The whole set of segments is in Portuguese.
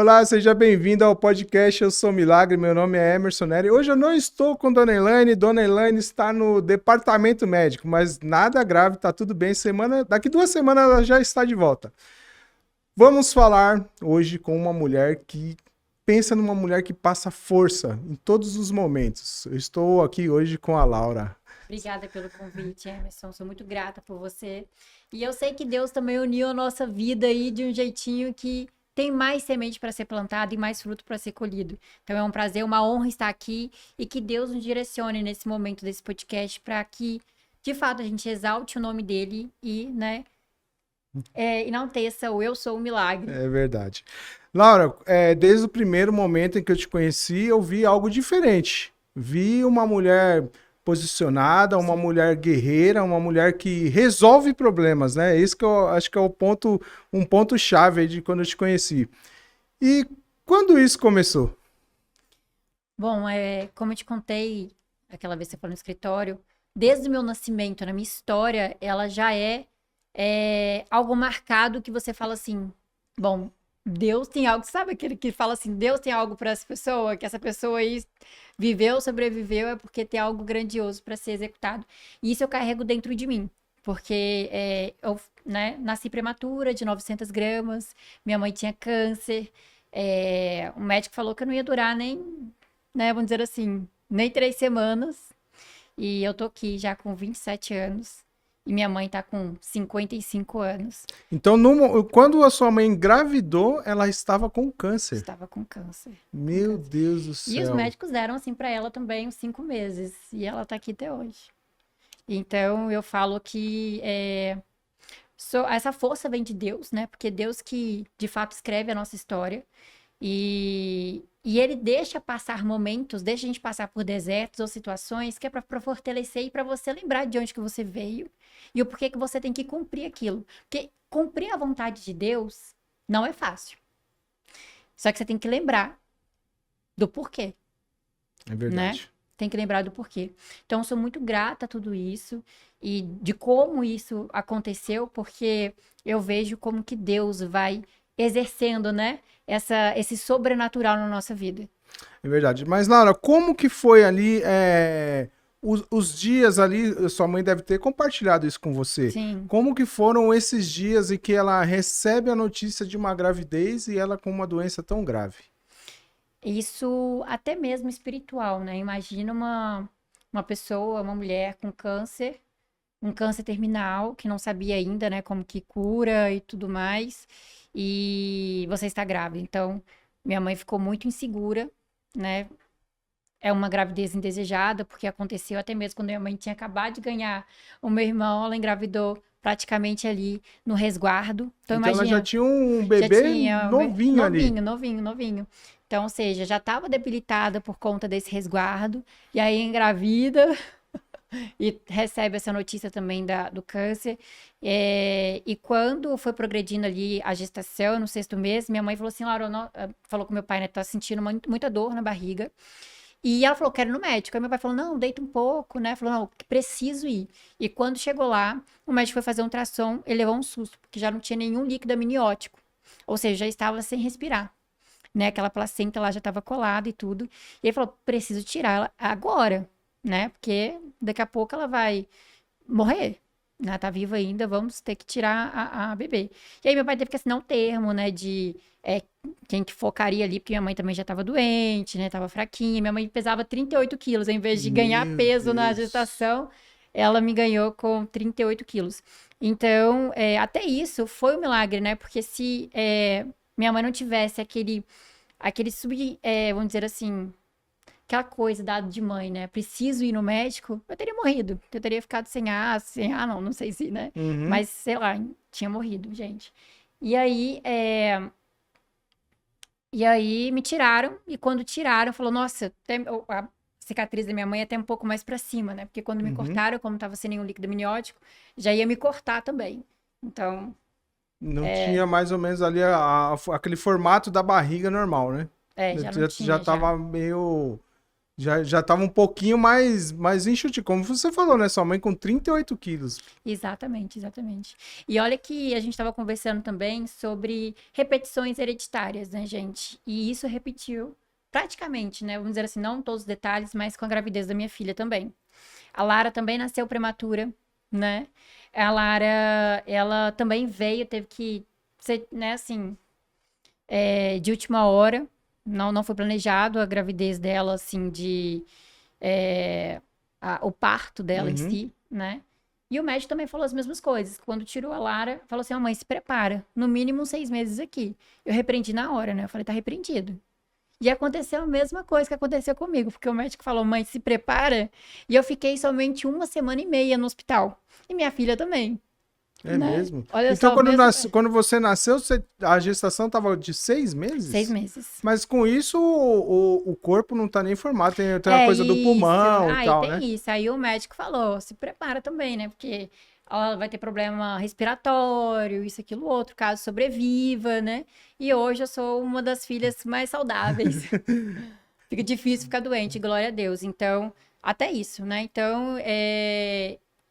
Olá, seja bem-vindo ao podcast Eu Sou Milagre, meu nome é Emerson Nery. Hoje eu não estou com Dona Elaine está no departamento médico, mas nada grave, tá tudo bem. Daqui 2 semanas ela já está de volta. Vamos falar hoje com uma mulher que pensa numa mulher que passa força em todos os momentos. Eu estou aqui hoje com a Laura. Obrigada pelo convite, Emerson. Sou muito grata por você. E eu sei que Deus também uniu a nossa vida aí de um jeitinho que tem mais semente para ser plantada e mais fruto para ser colhido. Então é um prazer, uma honra estar aqui e que Deus nos direcione nesse momento desse podcast para que, de fato, a gente exalte o nome dele e, né, enalteça o Eu Sou o Milagre. É verdade. Laura, desde o primeiro momento em que eu te conheci, eu vi algo diferente. Vi uma mulher posicionada, uma mulher guerreira, uma mulher que resolve problemas, né? Isso que eu acho que é um ponto chave aí de quando eu te conheci. E quando isso começou? Bom, como eu te contei aquela vez que você foi no escritório, desde o meu nascimento, na minha história, ela já é algo marcado que você fala assim, bom, Deus tem algo, sabe aquele que fala assim, Deus tem algo para essa pessoa, que essa pessoa aí viveu, sobreviveu, é porque tem algo grandioso para ser executado. E isso eu carrego dentro de mim, porque eu, né, nasci prematura, de 900 gramas, minha mãe tinha câncer, o médico falou que eu não ia durar nem, né, vamos dizer assim, nem 3 semanas, e eu tô aqui já com 27 anos. E minha mãe tá com 55 anos. Então, quando a sua mãe engravidou, ela estava com câncer. Estava com câncer. Meu Deus do E os céu. médicos deram assim pra ela também uns 5 meses. E ela tá aqui até hoje. Então eu falo que essa força vem de Deus, né? Porque Deus que de fato escreve a nossa história. E ele deixa passar momentos, deixa a gente passar por desertos ou situações que é para fortalecer e para você lembrar de onde que você veio e o porquê que você tem que cumprir aquilo. Porque cumprir a vontade de Deus não é fácil. Só que você tem que lembrar do porquê, É né? verdade. Tem que lembrar do porquê. Então, eu sou muito grata a tudo isso e de como isso aconteceu, porque eu vejo como que Deus vai exercendo, né, esse sobrenatural na nossa vida. É verdade. Mas, Laura, como que foi ali, os dias ali, sua mãe deve ter compartilhado isso com você. Sim, Como que foram esses dias em que ela recebe a notícia de uma gravidez e ela com uma doença tão grave? isso até mesmo espiritual, né? Imagina uma pessoa, uma mulher com câncer, um câncer terminal, que não sabia ainda, né, como que cura e tudo mais, e você está grávida. Então, minha mãe ficou muito insegura, né? É uma gravidez indesejada, porque aconteceu até mesmo quando minha mãe tinha acabado de ganhar o meu irmão, ela engravidou praticamente ali no resguardo. Então, Então ela já imagina, tinha um já bebê tinha novinho ali. novinho, novinho, novinho. Então, ou seja, já estava debilitada por conta desse resguardo, e aí engravida e recebe essa notícia também do câncer. E quando foi progredindo ali a gestação, no 6º mês, minha mãe falou assim, Laura, falou com meu pai, né, tá sentindo muita dor na barriga. E ela falou, quero ir no médico. Aí meu pai falou, não, deita um pouco, né? Falou, não, preciso ir. E quando chegou lá, o médico foi fazer um ultrassom, ele levou um susto, porque já não tinha nenhum líquido amniótico. Ou seja, já estava sem respirar, né? Aquela placenta lá já estava colada e tudo. E ele falou, preciso tirar ela agora, né? Porque daqui a pouco ela vai morrer. Ela tá viva ainda, vamos ter que tirar a bebê. E aí meu pai teve que assinar um termo, né, de quem que focaria ali, porque minha mãe também já tava doente, né, tava fraquinha. Minha mãe pesava 38 quilos, em vez de ganhar Meu peso na Deus. gestação, ela me ganhou com 38 quilos. Então, até isso foi um milagre, né, porque se minha mãe não tivesse vamos dizer assim, aquela coisa dada de mãe, né? Preciso ir no médico, eu teria morrido. Eu teria ficado sem ar, não sei se, né? Uhum. Mas, sei lá, tinha morrido, gente. E aí, me tiraram, e quando tiraram, falou, nossa, a cicatriz da minha mãe é até um pouco mais pra cima, né? Porque quando me Uhum. cortaram, como tava sem nenhum líquido amniótico, já ia me cortar também. Então, Não tinha mais ou menos ali aquele formato da barriga normal, né? já não Já tinha, já. tava meio. Já tava um pouquinho mais enxutinho, como você falou, né? Sua mãe com 38 quilos. Exatamente, exatamente. E olha que a gente estava conversando também sobre repetições hereditárias, né, gente? E isso repetiu praticamente, né? Vamos dizer assim, não todos os detalhes, mas com a gravidez da minha filha também. A Lara também nasceu prematura, né? A Lara, ela também veio, teve que ser, né, assim, de última hora. Não foi planejado a gravidez dela, assim, o parto dela em Uhum. si, né? E o médico também falou as mesmas coisas. Quando tirou a Lara, falou assim: mãe, se prepara, no mínimo 6 meses aqui. Eu repreendi na hora, né? Eu falei: tá repreendido. E aconteceu a mesma coisa que aconteceu comigo, porque o médico falou: mãe, se prepara. E eu fiquei somente 1 semana e meia no hospital. E minha filha também, É né? mesmo? Olha Então, só, mesmo. quando você nasceu, a gestação tava de 6 meses? 6 meses. Mas com isso, o corpo não tá nem formado. Tem a É coisa do isso. pulmão e Aí tal, né? tem isso. Aí o médico falou: se prepara também, né? Porque ela vai ter problema respiratório, isso, aquilo, outro, caso sobreviva, né? E hoje eu sou uma das filhas mais saudáveis. Fica difícil ficar doente, glória a Deus. Então, até isso, né? Então,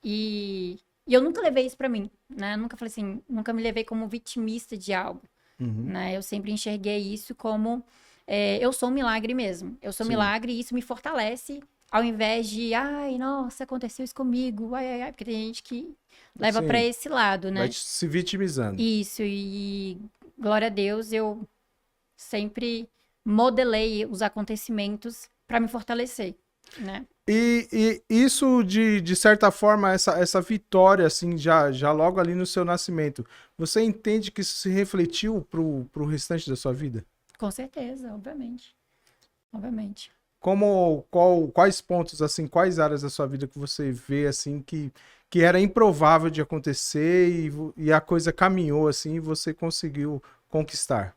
e eu nunca levei isso pra mim, né? Nunca falei assim, nunca me levei como vitimista de algo, Uhum. né? Eu sempre enxerguei isso como eu sou um milagre mesmo. Eu sou um Sim. milagre e isso me fortalece ao invés de, ai, nossa, aconteceu isso comigo, ai, ai, ai, porque tem gente que leva pra Sim. esse lado, Vai né? se vitimizando. Isso, e glória a Deus, eu sempre modelei os acontecimentos para me fortalecer, né? E isso, de certa forma, essa vitória, assim, já logo ali no seu nascimento, você entende que isso se refletiu pro restante da sua vida? Com certeza, obviamente. Obviamente. Quais pontos, assim, quais áreas da sua vida que você vê, assim, que era improvável de acontecer e a coisa caminhou, assim, e você conseguiu conquistar?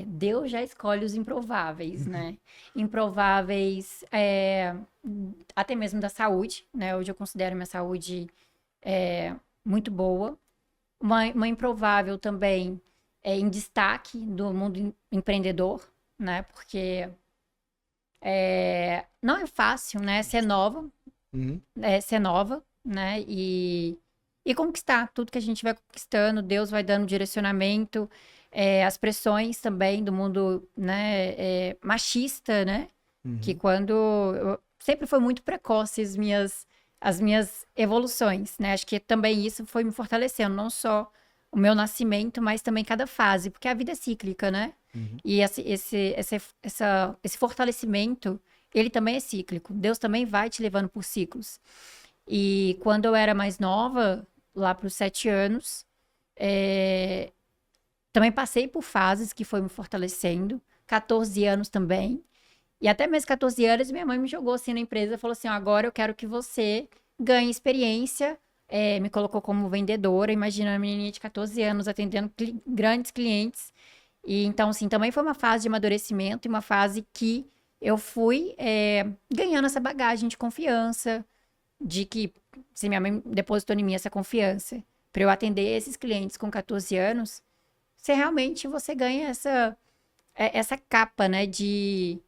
Deus já escolhe os improváveis, né? Improváveis, até mesmo da saúde, né? Hoje eu considero minha saúde muito boa. Uma improvável também em destaque do mundo empreendedor, né? Porque não é fácil, né? Uhum. Ser nova, né? E conquistar tudo que a gente vai conquistando. Deus vai dando direcionamento, as pressões também do mundo, né? Machista, né? Que Uhum. quando sempre foi muito precoce as minhas evoluções, né? Acho que também isso foi me fortalecendo, não só o meu nascimento, mas também cada fase, porque a vida é cíclica, né? Uhum. E esse fortalecimento, ele também é cíclico. Deus também vai te levando por ciclos. E quando eu era mais nova, lá para os 7 anos, é, também passei por fases que foi me fortalecendo. 14 anos também. E até mesmo 14 anos, minha mãe me jogou assim na empresa e falou assim: ó, agora eu quero que você ganhe experiência. Me colocou como vendedora. Imagina uma menininha de 14 anos atendendo grandes clientes. E então, assim, também foi uma fase de amadurecimento e uma fase que eu fui ganhando essa bagagem de confiança, de que se minha mãe depositou em mim essa confiança para eu atender esses clientes com 14 anos, você ganha essa capa, né, de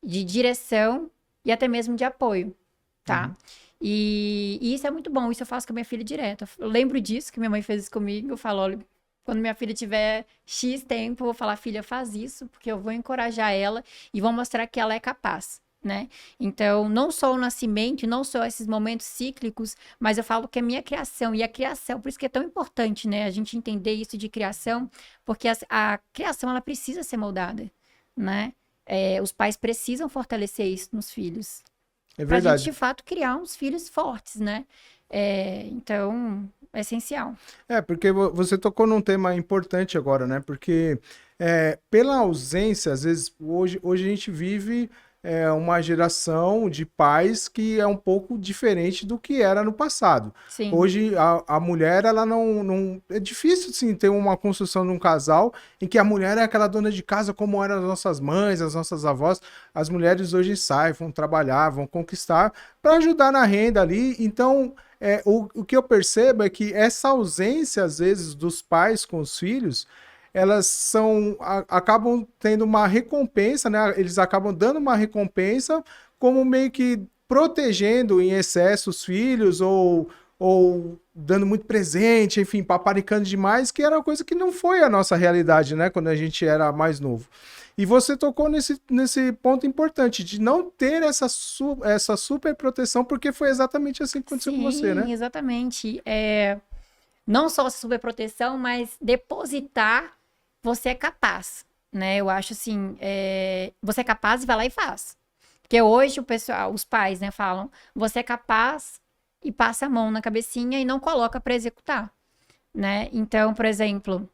direção e até mesmo de apoio, tá? Uhum. E isso é muito bom, isso eu faço com a minha filha direto. Eu lembro disso, que minha mãe fez isso comigo, eu falo, olha, quando minha filha tiver X tempo, eu vou falar, filha, faz isso, porque eu vou encorajar ela e vou mostrar que ela é capaz, né? Então, não só o nascimento, não só esses momentos cíclicos, mas eu falo que a minha criação, e a criação, por isso que é tão importante, né? A gente entender isso de criação, porque a criação, ela precisa ser moldada, né? Os pais precisam fortalecer isso nos filhos, É pra gente, verdade. de fato, criar uns filhos fortes, né? Então, é essencial. Porque você tocou num tema importante agora, né? Porque pela ausência, às vezes, hoje a gente vive uma geração de pais que é um pouco diferente do que era no passado. Sim, Hoje a mulher, ela não. É difícil, sim, ter uma construção de um casal em que a mulher é aquela dona de casa, como eram as nossas mães, as nossas avós. As mulheres hoje saem, vão trabalhar, vão conquistar para ajudar na renda ali. Então. O que eu percebo é que essa ausência, às vezes, dos pais com os filhos elas acabam tendo uma recompensa, né? Eles acabam dando uma recompensa como meio que protegendo em excesso os filhos ou dando muito presente, enfim, paparicando demais, que era uma coisa que não foi a nossa realidade, né? Quando a gente era mais novo. E você tocou nesse ponto importante, de não ter essa super proteção, porque foi exatamente assim que aconteceu com você, né? Sim, exatamente. Não só essa superproteção, mas depositar você é capaz, né? Eu acho assim, você é capaz e vai lá e faz. Porque hoje o pessoal, os pais, né, falam, você é capaz e passa a mão na cabecinha e não coloca para executar, né? Então, por exemplo,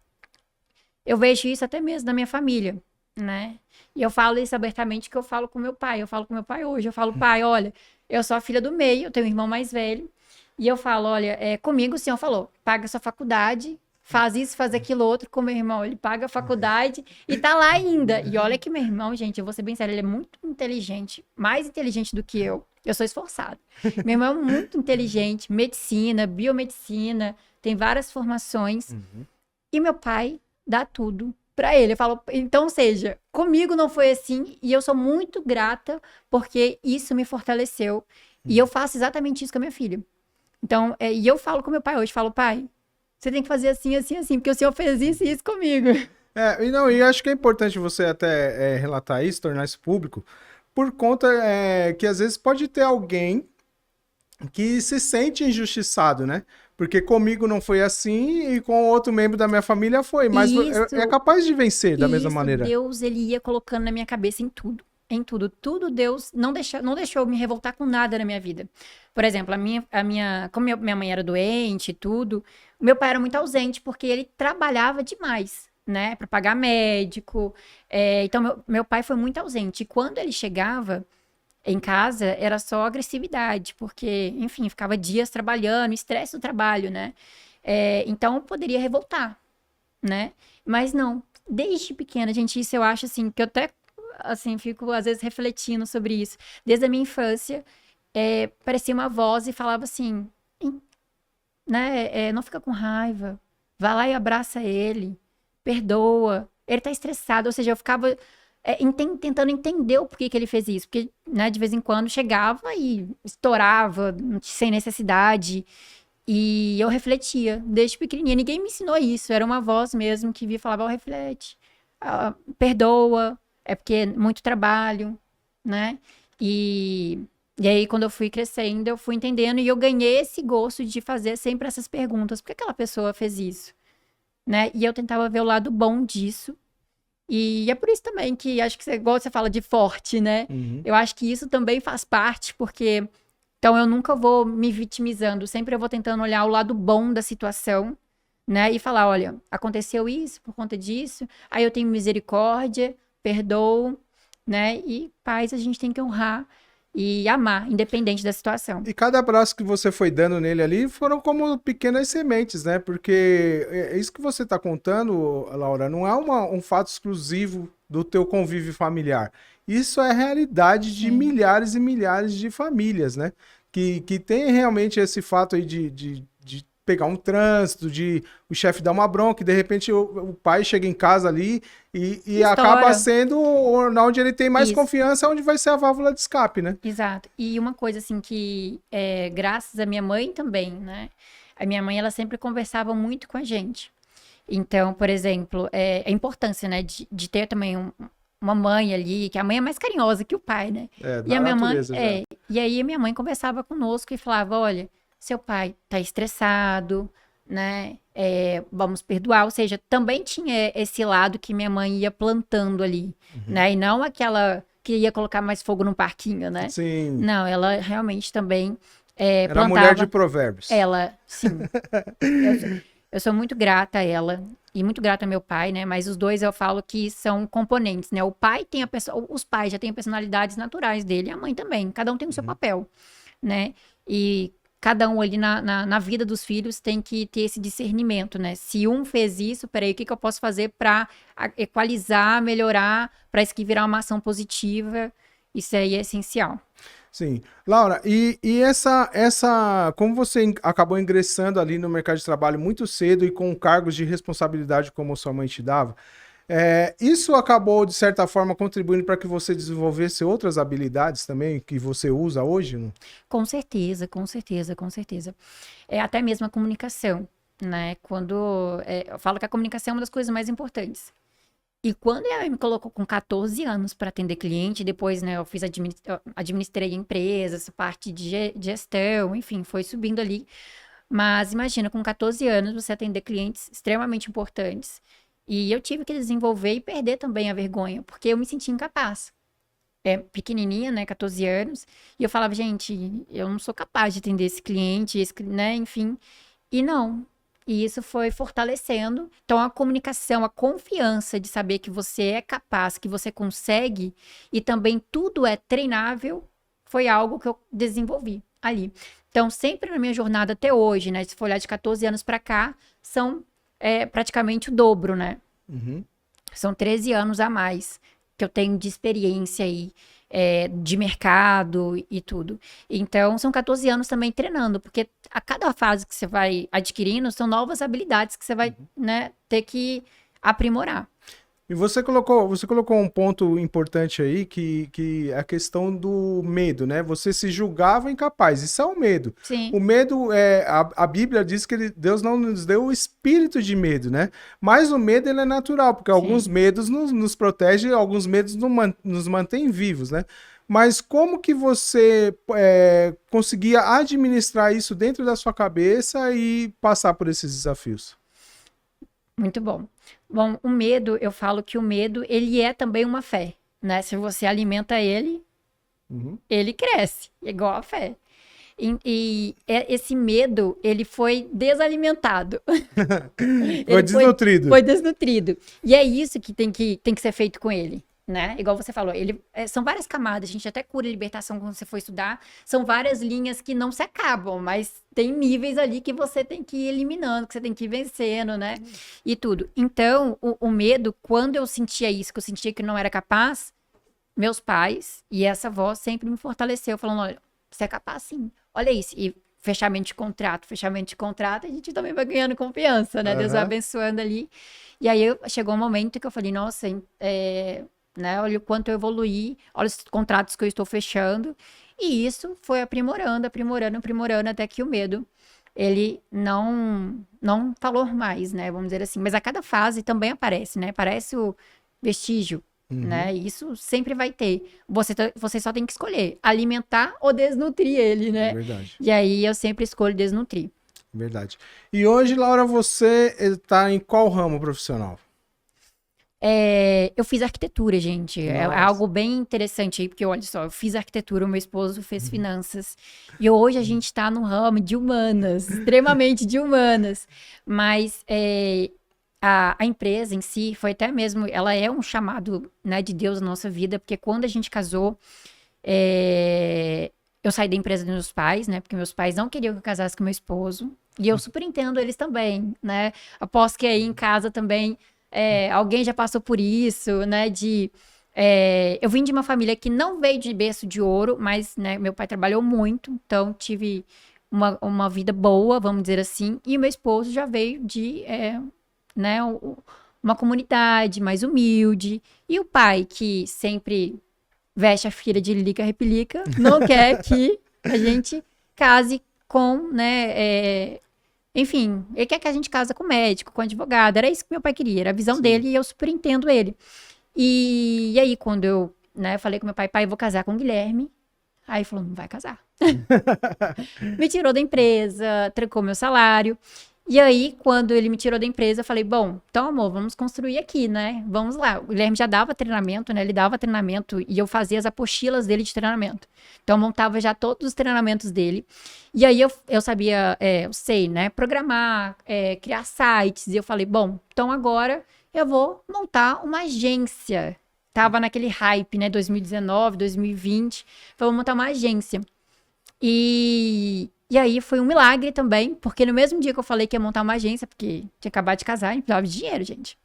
eu vejo isso até mesmo na minha família, né? E eu falo isso abertamente que eu falo com meu pai. Eu falo com meu pai hoje. Eu falo, pai, olha, eu sou a filha do meio, eu tenho um irmão mais velho. E eu falo, olha, comigo o senhor falou, paga sua faculdade, faz isso, faz aquilo outro com meu irmão. Ele paga a faculdade e tá lá ainda. E olha que meu irmão, gente, eu vou ser bem sério, ele é muito inteligente, mais inteligente do que eu. Eu sou esforçada. Meu irmão é muito inteligente, medicina, biomedicina, tem várias formações. E meu pai dá tudo pra ele. Eu falo, então, ou seja, comigo não foi assim e eu sou muito grata porque isso me fortaleceu. E eu faço exatamente isso com a minha filha. Então, e eu falo com meu pai hoje, falo, pai, você tem que fazer assim, assim, assim, porque o senhor fez isso e isso comigo. E acho que é importante você até relatar isso, tornar isso público, por conta que às vezes pode ter alguém que se sente injustiçado, né? Porque comigo não foi assim e com outro membro da minha família foi, mas é capaz de vencer da mesma maneira. Deus, ele ia colocando na minha cabeça em tudo. Em tudo. Tudo Deus não deixou eu me revoltar com nada na minha vida. Por exemplo, como minha mãe era doente e tudo, meu pai era muito ausente porque ele trabalhava demais, né? Para pagar médico. Então, meu pai foi muito ausente. E quando ele chegava em casa, era só agressividade, porque, enfim, ficava dias trabalhando, estresse do trabalho, né? Então, eu poderia revoltar, né? Mas não. Desde pequena, gente, isso eu acho, assim, que eu até assim, fico às vezes refletindo sobre isso. Desde a minha infância, parecia uma voz e falava assim, né, não fica com raiva, vai lá e abraça ele, perdoa, ele tá estressado, ou seja, eu ficava tentando entender o porquê que ele fez isso, porque, né, de vez em quando chegava e estourava sem necessidade, e eu refletia, desde pequenininha, ninguém me ensinou isso, era uma voz mesmo que via e falava, reflete, perdoa, porque é muito trabalho, né? E aí, quando eu fui crescendo, eu fui entendendo e eu ganhei esse gosto de fazer sempre essas perguntas. Por que aquela pessoa fez isso? Né? E eu tentava ver o lado bom disso. E é por isso também que acho que, igual você fala de forte, né? Eu acho que isso também faz parte, porque então eu nunca vou me vitimizando. Sempre eu vou tentando olhar o lado bom da situação, né? E falar, olha, aconteceu isso por conta disso. Aí eu tenho misericórdia, perdoo, né? E paz a gente tem que honrar e amar, independente da situação. E cada abraço que você foi dando nele ali foram como pequenas sementes, né? Porque isso que você está contando, Laura, não é um fato exclusivo do teu convívio familiar. Isso é a realidade de milhares e milhares de famílias, né? Que tem realmente esse fato aí de pegar um trânsito, de o chefe dar uma bronca, e de repente o pai chega em casa ali e acaba sendo onde ele tem mais confiança, onde vai ser a válvula de escape, né? Exato. E uma coisa assim que, graças à minha mãe também, né? A minha mãe, ela sempre conversava muito com a gente. Então, por exemplo, a importância, né, de ter também uma mãe ali, que a mãe é mais carinhosa que o pai, né? E a minha mãe, e aí a minha mãe conversava conosco e falava, olha, seu pai tá estressado, né? Vamos perdoar. Ou seja, também tinha esse lado que minha mãe ia plantando ali, né? E não aquela que ia colocar mais fogo no parquinho, né? Sim. Não, ela realmente também Era plantava. mulher de provérbios. Ela, sim. Eu sou muito grata a ela e muito grata ao meu pai, né? Mas os dois eu falo que são componentes, né? O pai tem os pais já têm personalidades naturais dele, a mãe também. Cada um tem o seu papel, né? E cada um ali na vida dos filhos tem que ter esse discernimento, né? Se um fez isso, peraí, o que eu posso fazer para equalizar, melhorar, para isso que virar uma ação positiva? Isso aí é essencial. Sim. Laura, como você acabou ingressando ali no mercado de trabalho muito cedo e com cargos de responsabilidade como sua mãe te dava, isso acabou, de certa forma, contribuindo para que você desenvolvesse outras habilidades também que você usa hoje? Não? Com certeza, com certeza, com certeza. É até mesmo a comunicação, né? Eu falo que a comunicação é uma das coisas mais importantes. E quando ela me colocou com 14 anos para atender cliente, depois, né, eu administrei empresas, parte de gestão, enfim, foi subindo ali. Mas imagina, com 14 anos, você atender clientes extremamente importantes. E eu tive que desenvolver e perder também a vergonha, porque eu me sentia incapaz. Pequenininha, né, 14 anos, e eu falava, gente, eu não sou capaz de atender esse cliente, né, enfim. E não. E isso foi fortalecendo. Então, a comunicação, a confiança de saber que você é capaz, que você consegue, e também tudo é treinável, foi algo que eu desenvolvi ali. Então, sempre na minha jornada até hoje, né? Se for olhar de 14 anos para cá, são praticamente o dobro, né? Uhum. São 13 anos a mais que eu tenho de experiência aí, de mercado e tudo. Então, são 14 anos também treinando, porque a cada fase que você vai adquirindo, são novas habilidades que você vai, né, ter que aprimorar. E você colocou um ponto importante aí, que é a questão do medo, né? Você se julgava incapaz, isso é um medo. Sim. O medo, a Bíblia diz que Deus não nos deu o espírito de medo, né? Mas o medo, ele é natural, porque alguns medos nos protegem, alguns medos nos mantêm vivos, né? Mas como que você conseguia administrar isso dentro da sua cabeça e passar por esses desafios? Muito bom. Bom, o medo, eu falo que o medo, ele é também uma fé, né? Se você alimenta ele, ele cresce, igual a fé. Esse medo, ele foi desalimentado. Foi desnutrido. Foi desnutrido. E é isso que tem que ser feito com ele, né? Igual você falou, são várias camadas, a gente até cura libertação quando você for estudar, são várias linhas que não se acabam, mas tem níveis ali que você tem que ir eliminando, que você tem que ir vencendo, né? E tudo. Então, o medo, quando eu sentia isso, que eu sentia que não era capaz, meus pais e essa voz sempre me fortaleceu, falando, olha, você é capaz sim, olha isso. E fechamento de contrato, a gente também vai ganhando confiança, né? Deus vai abençoando ali. E aí chegou um momento que eu falei, nossa, né? Olha o quanto eu evoluí, olha os contratos que eu estou fechando. E isso foi aprimorando, até que o medo, ele não falou mais, né? Vamos dizer assim. Mas a cada fase também aparece, né? Parece o vestígio, né? E isso sempre vai ter. Você só tem que escolher alimentar ou desnutrir ele, né? Verdade. E aí eu sempre escolho desnutrir. Verdade. E hoje, Laura, você está em qual ramo profissional? Eu fiz arquitetura, gente. É algo bem interessante aí, porque olha só, eu fiz arquitetura, o meu esposo fez finanças. E hoje a gente está no ramo de humanas, extremamente de humanas. Mas a empresa em si foi até mesmo, ela é um chamado, né, de Deus na nossa vida, porque quando a gente casou, eu saí da empresa dos meus pais, né? Porque meus pais não queriam que eu casasse com meu esposo. E eu super entendo eles também, né? Aposto que aí em casa também alguém já passou por isso, né? Eu vim de uma família que não veio de berço de ouro, mas, né, meu pai trabalhou muito, então tive uma vida boa, vamos dizer assim. E o meu esposo já veio de, né, uma comunidade mais humilde. E o pai, que sempre veste a filha de Lilica Repelica, não quer que a gente case com, né, enfim, ele quer que a gente case com médico, com advogado, era isso que meu pai queria, era a visão dele e eu super entendo ele. E aí, quando eu, né, falei com meu pai, pai, eu vou casar com o Guilherme, aí ele falou, não vai casar. Me tirou da empresa, trancou meu salário. E aí, quando ele me tirou da empresa, eu falei, bom, então, amor, vamos construir aqui, né? Vamos lá. O Guilherme já dava treinamento, né? Ele dava treinamento e eu fazia as apostilas dele de treinamento. Então, eu montava já todos os treinamentos dele. E aí, eu sabia, eu sei, né? Programar, criar sites. E eu falei, bom, então agora eu vou montar uma agência. Tava naquele hype, né? 2019, 2020. Então, eu vou montar uma agência. E aí foi um milagre também, porque no mesmo dia que eu falei que ia montar uma agência, porque tinha acabado de casar, a gente precisava de dinheiro, gente.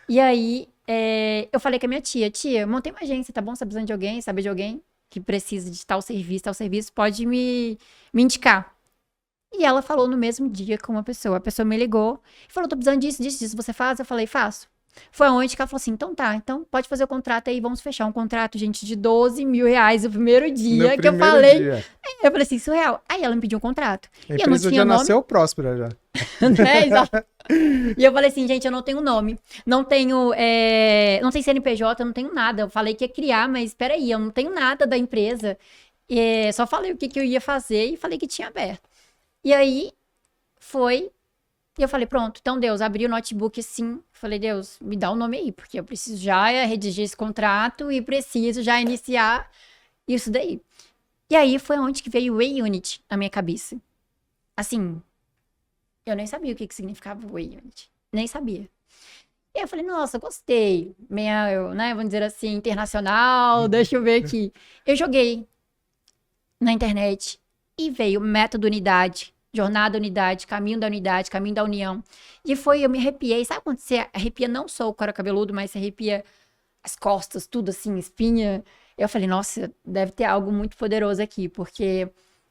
E aí eu falei com a minha tia, eu montei uma agência, tá bom? Você tá precisando de alguém, sabe de alguém? que precisa de tal serviço, pode me indicar. E ela falou no mesmo dia com uma pessoa. A pessoa me ligou e falou, tô precisando disso, você faz? Eu falei, faço. Foi onde que ela falou assim, então tá, então pode fazer o contrato aí, vamos fechar um contrato, gente, de R$12 mil no primeiro dia, que eu falei. Dia. Eu falei assim, surreal. Aí ela me pediu um contrato. A e eu não empresa tinha já nome. nasceu próspera já. Né, exato. E eu falei assim, gente, eu não tenho nome, não tenho CNPJ, eu não tenho nada. Eu falei que ia criar, mas peraí, eu não tenho nada da empresa. Só falei o que eu ia fazer e falei que tinha aberto. E aí, e eu falei, pronto, então Deus, abri o notebook assim, falei, Deus, me dá o nome aí, porque eu preciso já redigir esse contrato e preciso já iniciar isso daí. E aí foi onde que veio o Way Unit na minha cabeça. Assim, eu nem sabia o que significava o Way Unit, nem sabia. E aí eu falei, nossa, gostei, né, vamos dizer assim, internacional, deixa eu ver aqui. Eu joguei na internet e veio Método Unidade, Jornada Unidade, Caminho da Unidade, Caminho da União. E eu me arrepiei. Sabe quando você arrepia não só o couro cabeludo, mas você arrepia as costas, tudo assim, espinha? Eu falei, nossa, deve ter algo muito poderoso aqui, porque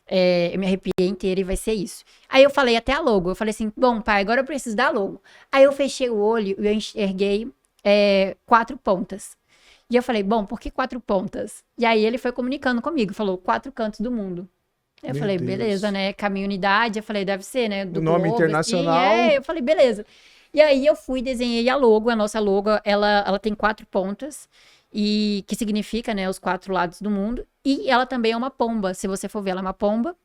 eu me arrepiei inteira e vai ser isso. Aí eu falei até a logo. Eu falei assim, bom, pai, agora eu preciso da logo. Aí eu fechei o olho e eu enxerguei 4 pontas. E eu falei, bom, por que 4 pontas? E aí ele foi comunicando comigo, falou 4 cantos do mundo. Eu Meu falei, Deus. beleza, né? Caminho Unidade. Eu falei, deve ser, né? Do O nome globo, internacional. Assim. Eu falei, beleza. E aí eu fui, desenhei a logo. A nossa logo, ela tem 4 pontas. E que significa, né? Os 4 lados do mundo. E ela também é uma pomba. Se você for ver, ela é uma pomba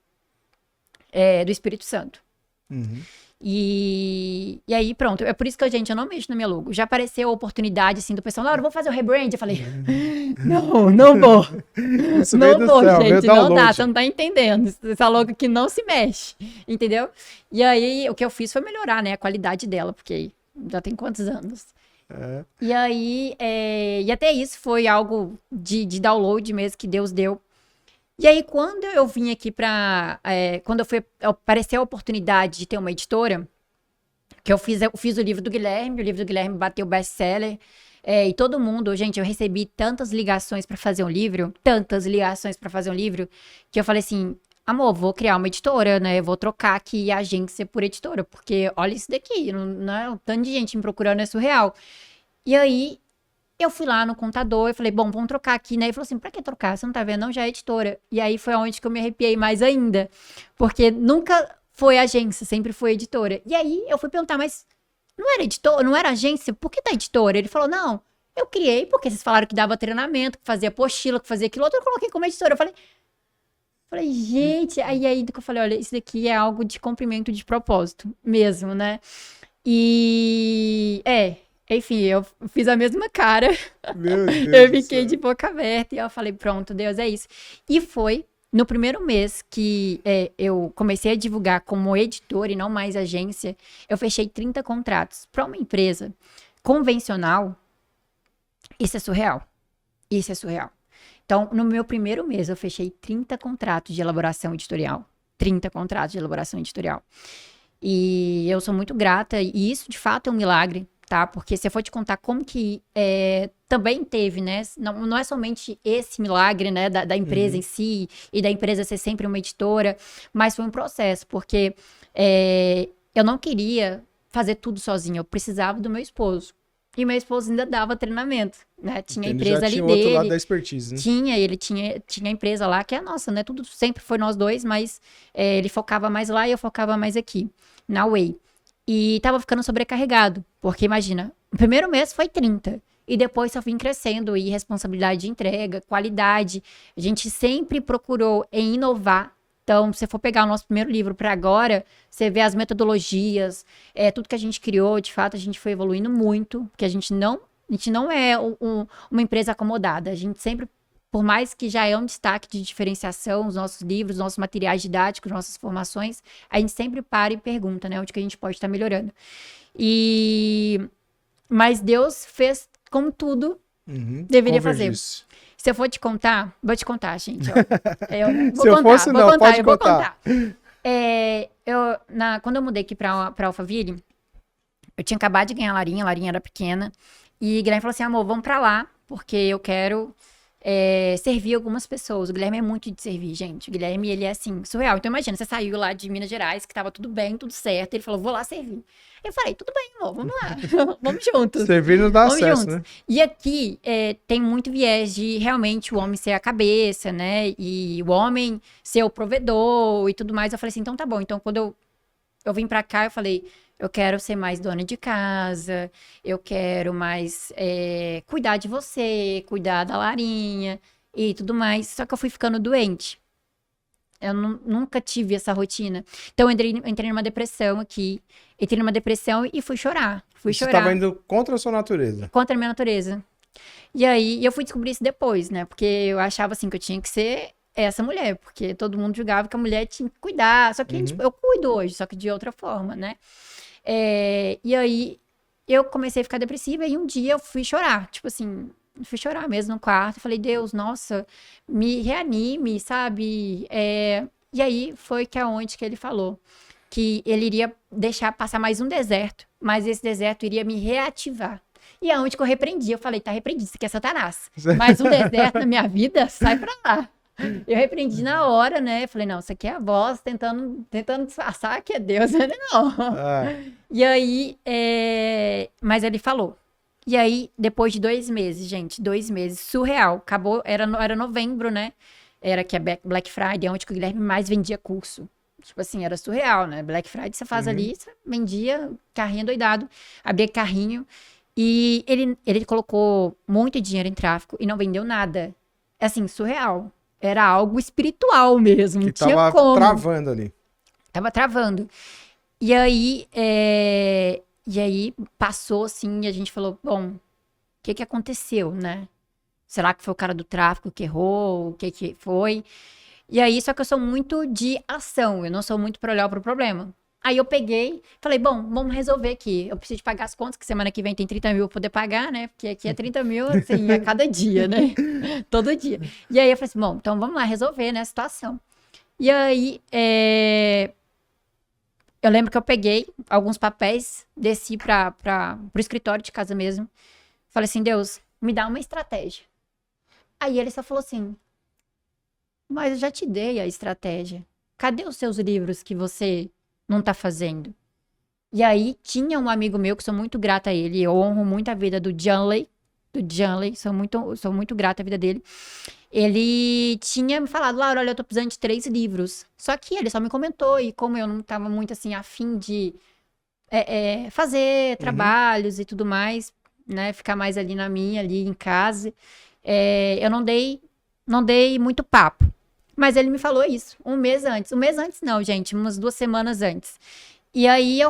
do Espírito Santo. Uhum. E aí, pronto. É por isso que, gente, eu não mexo na minha logo. Já apareceu a oportunidade, assim, do pessoal, Laura, eu vou fazer o rebrand. Eu falei, não vou. Isso Não veio do vou, céu, veio gente, não dá, download. você não tá entendendo. Essa logo aqui não se mexe, entendeu? E aí, o que eu fiz foi melhorar, né, a qualidade dela, porque já tem quantos anos? E aí, e até isso foi algo de download mesmo que Deus deu. E aí, quando eu vim aqui quando apareceu a oportunidade de ter uma editora, que eu fiz o livro do Guilherme bateu best-seller, e todo mundo, gente, eu recebi tantas ligações para fazer um livro, que eu falei assim, amor, vou criar uma editora, né, eu vou trocar aqui a agência por editora, porque olha isso daqui, não é, um tanto de gente me procurando, é surreal. E aí, eu fui lá no contador e falei, bom, vamos trocar aqui, né? Ele falou assim, pra que trocar? Você não tá vendo? Não, já é editora. E aí foi onde que eu me arrepiei mais ainda. Porque nunca foi agência, sempre foi editora. E aí eu fui perguntar, mas não era editora, não era agência? Por que tá editora? Ele falou, não, eu criei porque vocês falaram que dava treinamento, que fazia apostila, que fazia aquilo outro, eu coloquei como editora. Eu falei, gente, aí que eu falei, olha, isso daqui é algo de cumprimento de propósito mesmo, né? Enfim, eu fiz a mesma cara. Meu Deus Eu do fiquei céu. de boca aberta e eu falei, pronto, Deus, é isso. E foi no primeiro mês que eu comecei a divulgar como editora e não mais agência, eu fechei 30 contratos. Para uma empresa convencional, isso é surreal. Isso é surreal. Então, no meu primeiro mês, eu fechei 30 contratos de elaboração editorial. 30 contratos de elaboração editorial. E eu sou muito grata, e isso de fato é um milagre, tá? Porque se eu for te contar como que também teve, né? Não é somente esse milagre, né? Da empresa em si, e da empresa ser sempre uma editora, mas foi um processo, porque eu não queria fazer tudo sozinha, eu precisava do meu esposo. E meu esposo ainda dava treinamento, né? Tinha a empresa ali tinha dele. outro lado da expertise, né? Ele tinha a empresa lá, que é a nossa, né? Tudo sempre foi nós dois, mas ele focava mais lá e eu focava mais aqui, na Way. E tava ficando sobrecarregado, porque imagina, o primeiro mês foi 30, e depois só vim crescendo, e responsabilidade de entrega, qualidade. A gente sempre procurou em inovar. Então, se você for pegar o nosso primeiro livro para agora, você vê as metodologias, tudo que a gente criou, de fato, a gente foi evoluindo muito, porque a gente não é uma empresa acomodada. A gente sempre, por mais que já é um destaque de diferenciação, os nossos livros, os nossos materiais didáticos, nossas formações, a gente sempre para e pergunta, né, onde que a gente pode estar melhorando. Mas Deus fez como tudo deveria fazer. Se eu for te contar, vou te contar, gente. Ó. Se eu fosse, não, pode contar. Quando eu mudei aqui pra Alphaville, eu tinha acabado de ganhar a Larinha era pequena, e Guilherme falou assim, amor, vamos pra lá, porque eu quero servir algumas pessoas. O Guilherme é muito de servir, gente. O Guilherme, ele é assim, surreal. Então imagina, você saiu lá de Minas Gerais, que tava tudo bem, tudo certo. Ele falou, vou lá servir. Eu falei, tudo bem, amor, vamos lá. Vamos juntos. Servir não dá Vamos acesso, juntos. né? E aqui tem muito viés de realmente o homem ser a cabeça, né? E o homem ser o provedor e tudo mais. Eu falei assim, então tá bom. Então quando eu vim pra cá, eu falei, eu quero ser mais dona de casa, eu quero mais cuidar de você, cuidar da Larinha e tudo mais. Só que eu fui ficando doente. Eu nunca tive essa rotina. Então eu entrei numa depressão aqui. Entrei numa depressão e fui chorar. Fui Você chorar estava indo contra a sua natureza. contra a minha natureza. E aí eu fui descobrir isso depois, né? Porque eu achava assim que eu tinha que ser essa mulher, porque todo mundo julgava que a mulher tinha que cuidar. Só que tipo, eu cuido hoje, só que de outra forma, né? E aí eu comecei a ficar depressiva e um dia eu fui chorar, tipo assim, fui chorar mesmo no quarto. Falei, Deus, nossa, me reanime, sabe? E aí foi que aonde que ele falou que ele iria deixar passar mais um deserto, mas esse deserto iria me reativar. E aonde que eu repreendi? Eu falei, tá repreendido, isso aqui é Satanás. Mais um deserto na minha vida, sai pra lá. Eu repreendi na hora, né? Falei, não, isso aqui é a voz tentando disfarçar que é Deus, não. E aí, mas ele falou. E aí, depois de 2 meses, gente, 2 meses, surreal. Acabou, era novembro, né? Era que é Black Friday, onde que o Guilherme mais vendia curso. Tipo assim, era surreal, né? Black Friday você faz ali, você vendia carrinho doidado, abria carrinho. E ele colocou muito dinheiro em tráfico e não vendeu nada. Assim, surreal. Era algo espiritual mesmo, não tinha tava como. travando ali. Tava travando. E aí passou assim, e a gente falou, bom, o que aconteceu, né? Será que foi o cara do tráfico que errou? O que foi? E aí, só que eu sou muito de ação, eu não sou muito para olhar pro problema. Aí eu peguei, falei, bom, vamos resolver aqui. Eu preciso pagar as contas, que semana que vem tem 30 mil pra poder pagar, né? Porque aqui é 30 mil, assim, a cada dia, né? Todo dia. E aí eu falei assim, bom, então vamos lá resolver, né, a situação. E aí, eu lembro que eu peguei alguns papéis, desci pro escritório de casa mesmo. Falei assim, Deus, me dá uma estratégia. Aí ele só falou assim, mas eu já te dei a estratégia. Cadê os seus livros que você não tá fazendo? E aí tinha um amigo meu, que sou muito grata a ele, eu honro muito a vida do Janley, sou muito grata à vida dele. Ele tinha me falado, Laura, olha, eu tô precisando de 3 livros. Só que ele só me comentou, e como eu não tava muito assim, afim de fazer trabalhos e tudo mais, né, ficar mais ali na minha, ali em casa, eu não dei muito papo. Mas ele me falou isso, um mês antes não, gente, umas 2 semanas antes. E aí,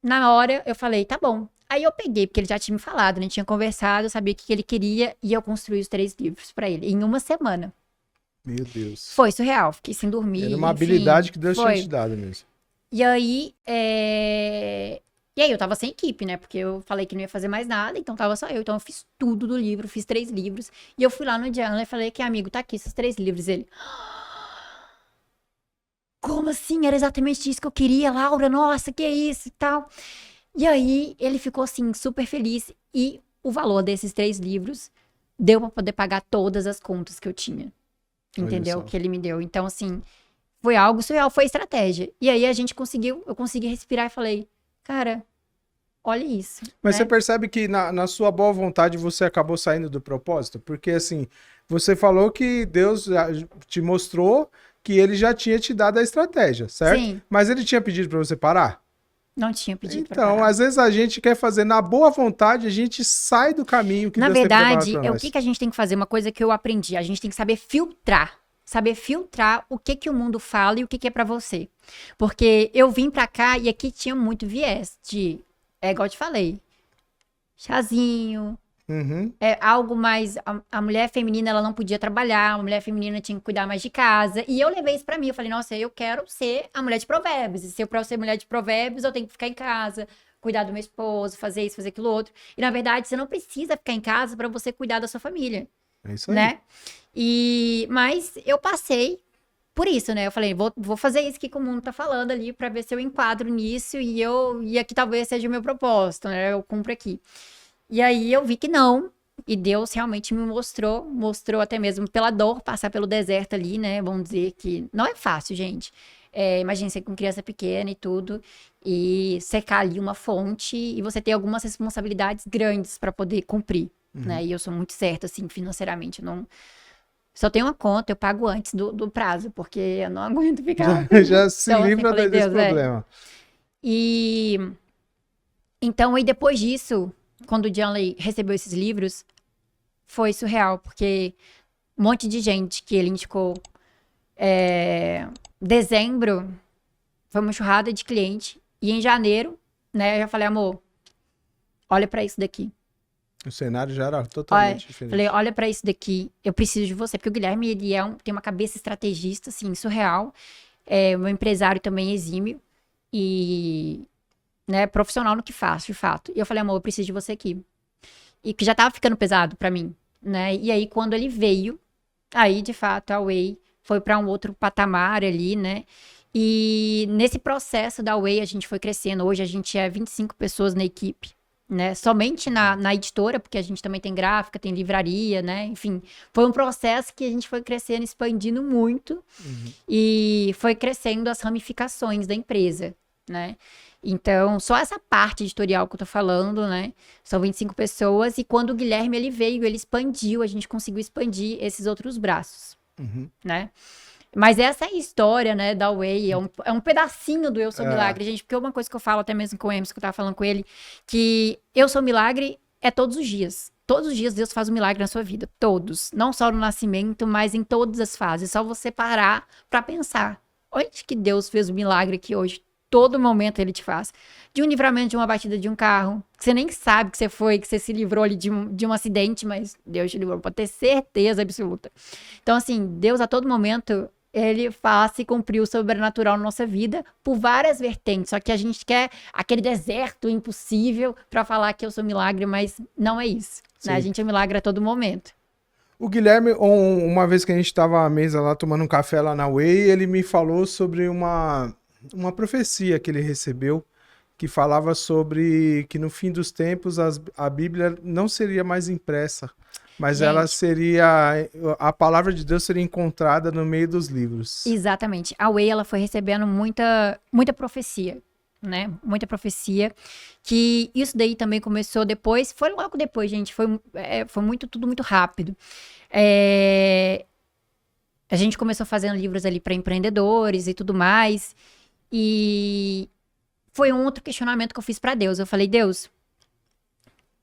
na hora, eu falei, tá bom. Aí eu peguei, porque ele já tinha me falado, né? Tinha conversado, eu sabia o que ele queria, e eu construí os 3 livros pra ele, em uma semana. Meu Deus. Foi surreal, fiquei sem dormir. Era uma enfim, habilidade que Deus foi. tinha te dado mesmo. E aí, eu tava sem equipe, né? Porque eu falei que não ia fazer mais nada, então tava só eu. Então eu fiz tudo do livro, fiz 3 livros. E eu fui lá no Diana e falei que, amigo, tá aqui esses 3 livros. Ele, como assim? Era exatamente isso que eu queria, Laura. Nossa, que é isso e tal. E aí ele ficou assim, super feliz. E o valor desses 3 livros deu pra poder pagar todas as contas que eu tinha. Entendeu? Que ele me deu. Então, assim, foi algo surreal, foi estratégia. E aí eu consegui respirar e falei, cara, olha isso. Mas né? você percebe que na sua boa vontade você acabou saindo do propósito? Porque assim, você falou que Deus te mostrou que ele já tinha te dado a estratégia, certo? Sim. Mas ele tinha pedido para você parar? Não tinha pedido pra Então, parar. às vezes a gente quer fazer na boa vontade, a gente sai do caminho que Na Deus tem verdade, preparado pra o nós. que a gente tem que fazer? Uma coisa que eu aprendi, a gente tem que saber filtrar. Saber filtrar o que o mundo fala e o que é pra você. Porque eu vim pra cá e aqui tinha muito viés de, igual eu te falei, chazinho, Uhum. algo mais, a mulher feminina ela não podia trabalhar, a mulher feminina tinha que cuidar mais de casa. E eu levei isso pra mim, eu falei, nossa, eu quero ser a mulher de provérbios. E se eu pra ser mulher de provérbios, eu tenho que ficar em casa, cuidar do meu esposo, fazer isso, fazer aquilo outro. E na verdade, você não precisa ficar em casa pra você cuidar da sua família. É isso aí. Né? Mas eu passei por isso, né? Eu falei, vou fazer isso que o mundo tá falando ali pra ver se eu enquadro nisso e aqui talvez seja o meu propósito, né? Eu cumpro aqui. E aí eu vi que não. E Deus realmente me mostrou até mesmo pela dor, passar pelo deserto ali, né? Vamos dizer que não é fácil, gente. Imagina você com criança pequena e tudo, e secar ali uma fonte, e você ter algumas responsabilidades grandes para poder cumprir, né? E eu sou muito certa, assim, financeiramente. Eu não... Só tenho uma conta, eu pago antes do prazo, porque eu não aguento ficar. Já se Então, assim, livra falei, desse Deus, problema. E então, aí depois disso, quando o Janley recebeu esses livros, foi surreal, porque um monte de gente que ele indicou. Dezembro foi uma enxurrada de cliente. E em janeiro, né, eu já falei, amor, olha pra isso daqui. O cenário já era Olha, totalmente diferente. falei, olha pra isso daqui, eu preciso de você. Porque o Guilherme, ele tem uma cabeça estrategista, assim, surreal. É um empresário também exímio. E, né, profissional no que faz, de fato. E eu falei, amor, eu preciso de você aqui. E que já tava ficando pesado pra mim, né? E aí, quando ele veio, aí, de fato, a Way foi pra um outro patamar ali, né? E nesse processo da Way, a gente foi crescendo. Hoje, a gente é 25 pessoas na equipe, né? Somente na editora, porque a gente também tem gráfica, tem livraria, né? Enfim, foi um processo que a gente foi crescendo, expandindo muito. E foi crescendo as ramificações da empresa, né? Então, só essa parte editorial que eu tô falando, né? São 25 pessoas. E quando o Guilherme, ele veio, ele expandiu, a gente conseguiu expandir esses outros braços, né? Mas essa é a história, né, da Way, é um pedacinho do Eu Sou Milagre, gente, porque uma coisa que eu falo até mesmo com o Emerson, que eu tava falando com ele, que Eu Sou Milagre é todos os dias. Todos os dias Deus faz um milagre na sua vida, todos. Não só no nascimento, mas em todas as fases. Só você parar pra pensar, onde que Deus fez o milagre aqui hoje? Todo momento ele te faz. De um livramento de uma batida de um carro, que você nem sabe que você foi, que você se livrou ali de um acidente, mas Deus te livrou, pode ter certeza absoluta. Então, assim, Deus a todo momento, ele faz se cumprir o sobrenatural na nossa vida por várias vertentes. Só que a gente quer aquele deserto impossível pra falar que eu sou milagre, mas não é isso, né? A gente é milagre a todo momento. O Guilherme, uma vez que a gente estava à mesa lá tomando um café lá na Way, ele me falou sobre uma profecia que ele recebeu, que falava sobre que no fim dos tempos a Bíblia não seria mais impressa, mas ela seria, a palavra de Deus seria encontrada no meio dos livros. Exatamente. A Way, ela foi recebendo muita profecia, né? Muita profecia, que isso daí também começou depois, foi logo depois, gente, foi tudo muito rápido. A gente começou fazendo livros ali para empreendedores e tudo mais, e foi um outro questionamento que eu fiz para Deus. Eu falei, Deus,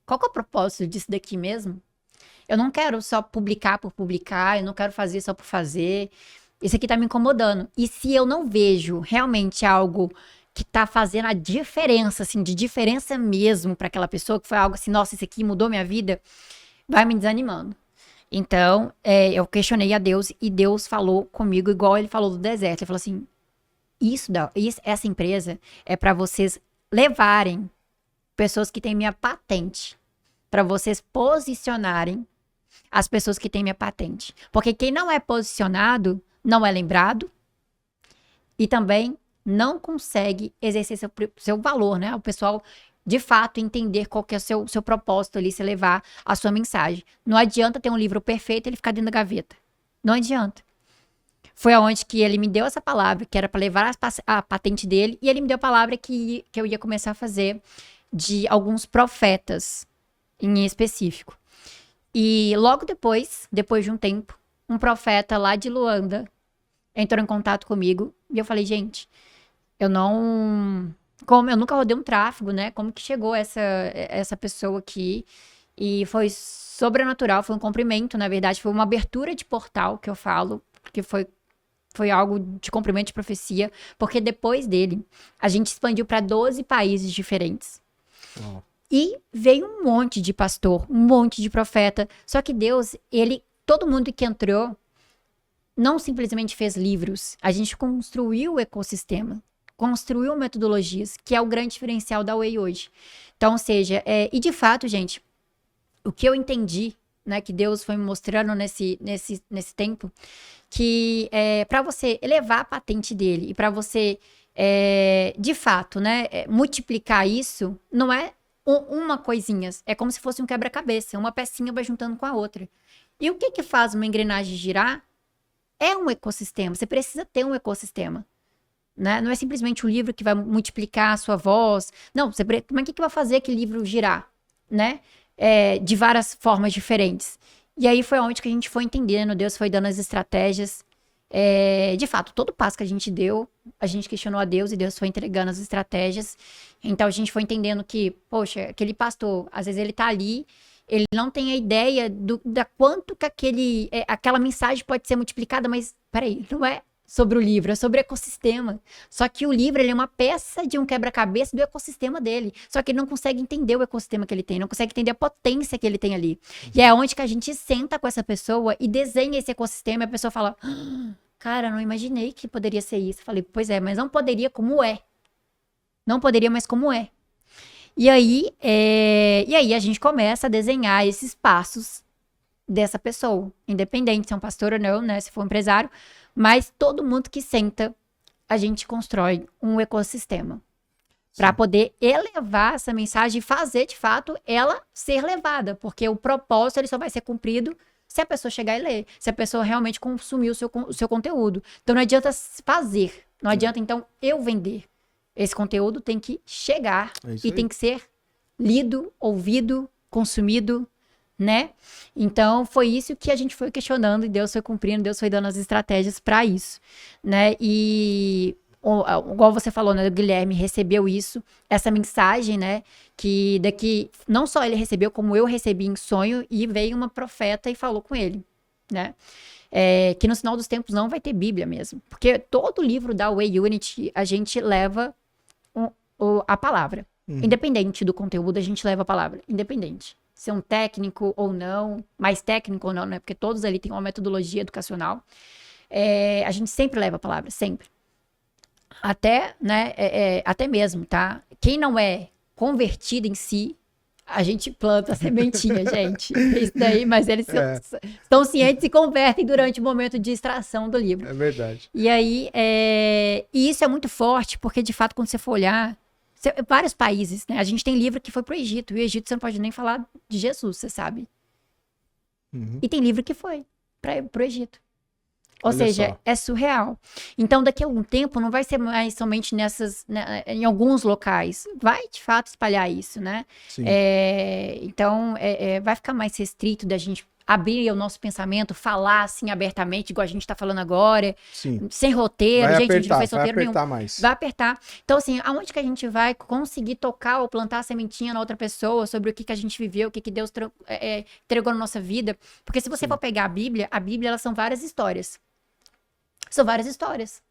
qual que é o propósito disso daqui mesmo? Eu não quero só publicar por publicar, eu não quero fazer só por fazer. Isso aqui tá me incomodando. E se eu não vejo realmente algo que tá fazendo a diferença, assim, de diferença mesmo para aquela pessoa, que foi algo assim, nossa, isso aqui mudou minha vida, vai me desanimando. Então, eu questionei a Deus e Deus falou comigo igual ele falou do deserto. Ele falou assim, essa empresa é para vocês levarem pessoas que têm minha patente, para vocês posicionarem as pessoas que têm minha patente. Porque quem não é posicionado não é lembrado e também não consegue exercer seu valor, né? O pessoal, de fato, entender qual que é o seu propósito ali, se levar a sua mensagem. Não adianta ter um livro perfeito e ele ficar dentro da gaveta. Não adianta. Foi aonde que ele me deu essa palavra, que era para levar a patente dele, e ele me deu a palavra que eu ia começar a fazer de alguns profetas em específico. E logo depois de um tempo, um profeta lá de Luanda entrou em contato comigo e eu falei, gente, eu nunca rodei um tráfego, né? Como que chegou essa pessoa aqui? E foi sobrenatural, foi um cumprimento, na verdade, foi uma abertura de portal que eu falo, porque foi algo de cumprimento de profecia, porque depois dele, a gente expandiu para 12 países diferentes. Oh. E veio um monte de pastor, um monte de profeta. Só que Deus, todo mundo que entrou, não simplesmente fez livros. A gente construiu o ecossistema, construiu metodologias, que é o grande diferencial da Way hoje. Então, ou seja, e de fato, gente, o que eu entendi, né, que Deus foi me mostrando nesse tempo, que para você elevar a patente dele e para você, de fato, né, multiplicar isso, não é uma coisinha. É como se fosse um quebra-cabeça. Uma pecinha vai juntando com a outra. E o que faz uma engrenagem girar? É um ecossistema. Você precisa ter um ecossistema. Né? Não é simplesmente um livro que vai multiplicar a sua voz. Não, mas o que vai fazer aquele livro girar? Né? De várias formas diferentes. E aí foi onde que a gente foi entendendo, Deus foi dando as estratégias. De fato, todo passo que a gente deu, a gente questionou a Deus e Deus foi entregando as estratégias. Então a gente foi entendendo que, poxa, aquele pastor, às vezes ele tá ali, ele não tem a ideia da quanto que aquela mensagem pode ser multiplicada, mas peraí, não é sobre o livro, é sobre o ecossistema. Só que o livro, ele é uma peça de um quebra-cabeça do ecossistema dele. Só que ele não consegue entender o ecossistema que ele tem, não consegue entender a potência que ele tem ali. E é onde que a gente senta com essa pessoa e desenha esse ecossistema e a pessoa fala, cara, não imaginei que poderia ser isso. Eu falei, pois é, mas não poderia como é. Não poderia, mas como é. E aí a gente começa a desenhar esses passos dessa pessoa, independente se é um pastor ou não, né, se for um empresário, mas todo mundo que senta, a gente constrói um ecossistema para poder elevar essa mensagem e fazer, de fato, ela ser levada, porque o propósito ele só vai ser cumprido se a pessoa chegar e ler, se a pessoa realmente consumir o seu conteúdo. Então não adianta fazer, não adianta então eu vender. Esse conteúdo tem que chegar e tem que ser lido, ouvido, consumido, né? Então foi isso que a gente foi questionando e Deus foi cumprindo, Deus foi dando as estratégias para isso, né? E igual você falou, né? O Guilherme recebeu isso, essa mensagem, né? Que daqui não só ele recebeu, como eu recebi em sonho e veio uma profeta e falou com ele, né? Que no final dos tempos não vai ter Bíblia mesmo, porque todo livro da Way Unity a gente leva a palavra, independente do conteúdo, a gente leva a palavra, independente. Ser um técnico ou não, mais técnico ou não, né? Porque todos ali têm uma metodologia educacional. A gente sempre leva a palavra, sempre. Até, né? Até mesmo, tá? Quem não é convertido em si, a gente planta a sementinha, gente. Isso daí, mas eles estão cientes e convertem durante o momento de extração do livro. É verdade. E aí, e isso é muito forte, porque de fato, quando você for olhar, vários países, né? A gente tem livro que foi pro Egito, e o Egito você não pode nem falar de Jesus, você sabe. E tem livro que foi pro Egito. Ou seja, é surreal. Então, daqui a algum tempo, não vai ser mais somente em alguns locais. Vai, de fato, espalhar isso, né? Sim. Então, vai ficar mais restrito da gente abrir o nosso pensamento, falar assim abertamente, igual a gente tá falando agora. Sim. Sem roteiro. Vai Gente, apertar, a gente não fez roteiro nenhum. Mais. Vai apertar. Então, assim, aonde que a gente vai conseguir tocar ou plantar a sementinha na outra pessoa sobre o que a gente viveu, o que Deus entregou na nossa vida? Porque se você for pegar a Bíblia, elas são várias histórias. São várias histórias.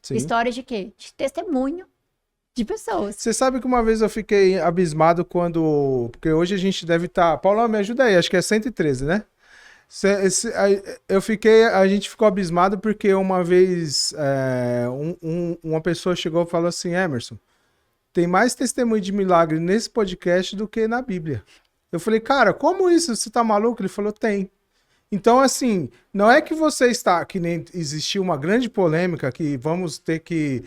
Sim. Histórias de quê? De testemunho de pessoas. Você sabe que uma vez eu fiquei abismado quando... Porque hoje a gente deve estar... Paulo, me ajuda aí, acho que é 113, né? A gente ficou abismado porque uma vez uma pessoa chegou e falou assim, Emerson, tem mais testemunho de milagre nesse podcast do que na Bíblia. Eu falei, cara, como isso? Você tá maluco? Ele falou, tem. Então, assim, não é que você está... Que nem existiu uma grande polêmica que vamos ter que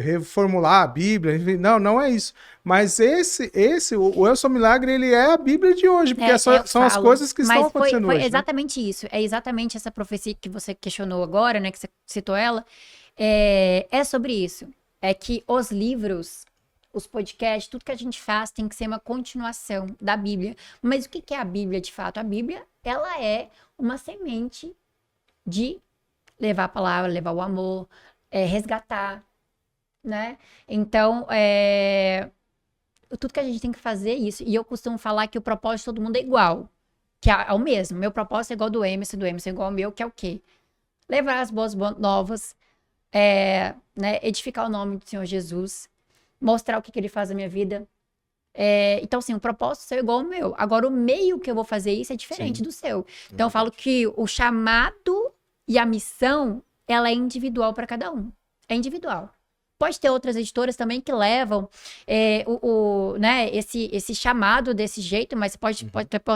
reformular a Bíblia. Enfim, não é isso. Mas o Eu Sou Milagre, ele é a Bíblia de hoje, porque são as coisas que estão acontecendo hoje. Foi exatamente isso. É exatamente essa profecia que você questionou agora, né? Que você citou ela. É sobre isso. É que os livros... Os podcasts, tudo que a gente faz tem que ser uma continuação da Bíblia. Mas o que é a Bíblia, de fato? A Bíblia, ela é uma semente de levar a palavra, levar o amor, resgatar, né? Então, tudo que a gente tem que fazer é isso. E eu costumo falar que o propósito de todo mundo é igual, que é o mesmo. Meu propósito é igual do Emerson é igual ao meu, que é o quê? Levar as boas novas, né? Edificar o nome do Senhor Jesus, mostrar o que ele faz na minha vida. Então, assim, o propósito é igual ao meu. Agora, o meio que eu vou fazer isso é diferente do seu. Então, eu falo que o chamado e a missão, ela é individual para cada um. É individual. Pode ter outras editoras também que levam né, esse chamado desse jeito, mas pode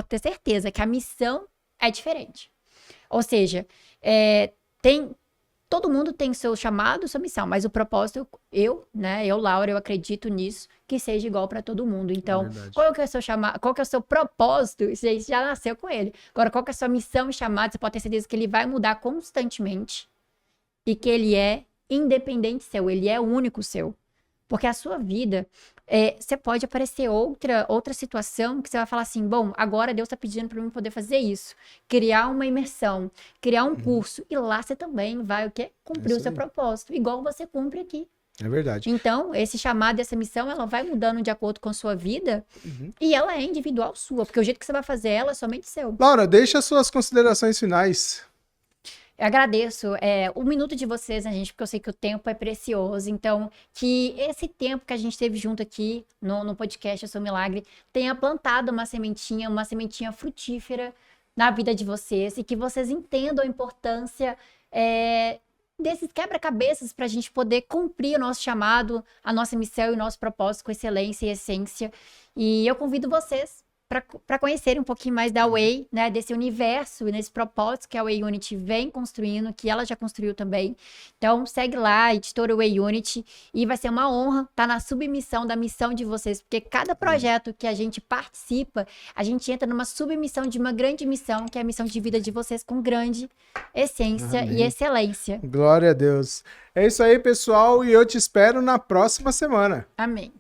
ter certeza que a missão é diferente. Ou seja, tem todo mundo tem seu chamado, sua missão, mas o propósito, Laura, eu acredito nisso, que seja igual para todo mundo. Então, qual que é o seu chamado, qual que é o seu propósito? Você já nasceu com ele. Agora, qual que é a sua missão e chamado? Você pode ter certeza que ele vai mudar constantemente e que ele é independente seu, ele é único seu. Porque a sua vida, você pode aparecer outra situação que você vai falar assim, bom, agora Deus está pedindo para mim poder fazer isso. Criar uma imersão, criar um curso. E lá você também vai cumprir o seu propósito, igual você cumpre aqui. É verdade. Então, esse chamado, essa missão, ela vai mudando de acordo com a sua vida e ela é individual sua, porque o jeito que você vai fazer ela é somente seu. Laura, deixa as suas considerações finais. Eu agradeço o minuto de vocês, né, gente? Porque eu sei que o tempo é precioso. Então, que esse tempo que a gente teve junto aqui no podcast Eu Sou Milagre tenha plantado uma sementinha frutífera na vida de vocês e que vocês entendam a importância desses quebra-cabeças para a gente poder cumprir o nosso chamado, a nossa missão e o nosso propósito com excelência e essência. E eu convido vocês para conhecerem um pouquinho mais da Way, né, desse universo, nesse propósito que a Way Unity vem construindo, que ela já construiu também. Então, segue lá, editora Way Unity, e vai ser uma honra estar na submissão da missão de vocês, porque cada projeto que a gente participa, a gente entra numa submissão de uma grande missão, que é a missão de vida de vocês com grande essência e excelência. Glória a Deus. É isso aí, pessoal, e eu te espero na próxima semana. Amém.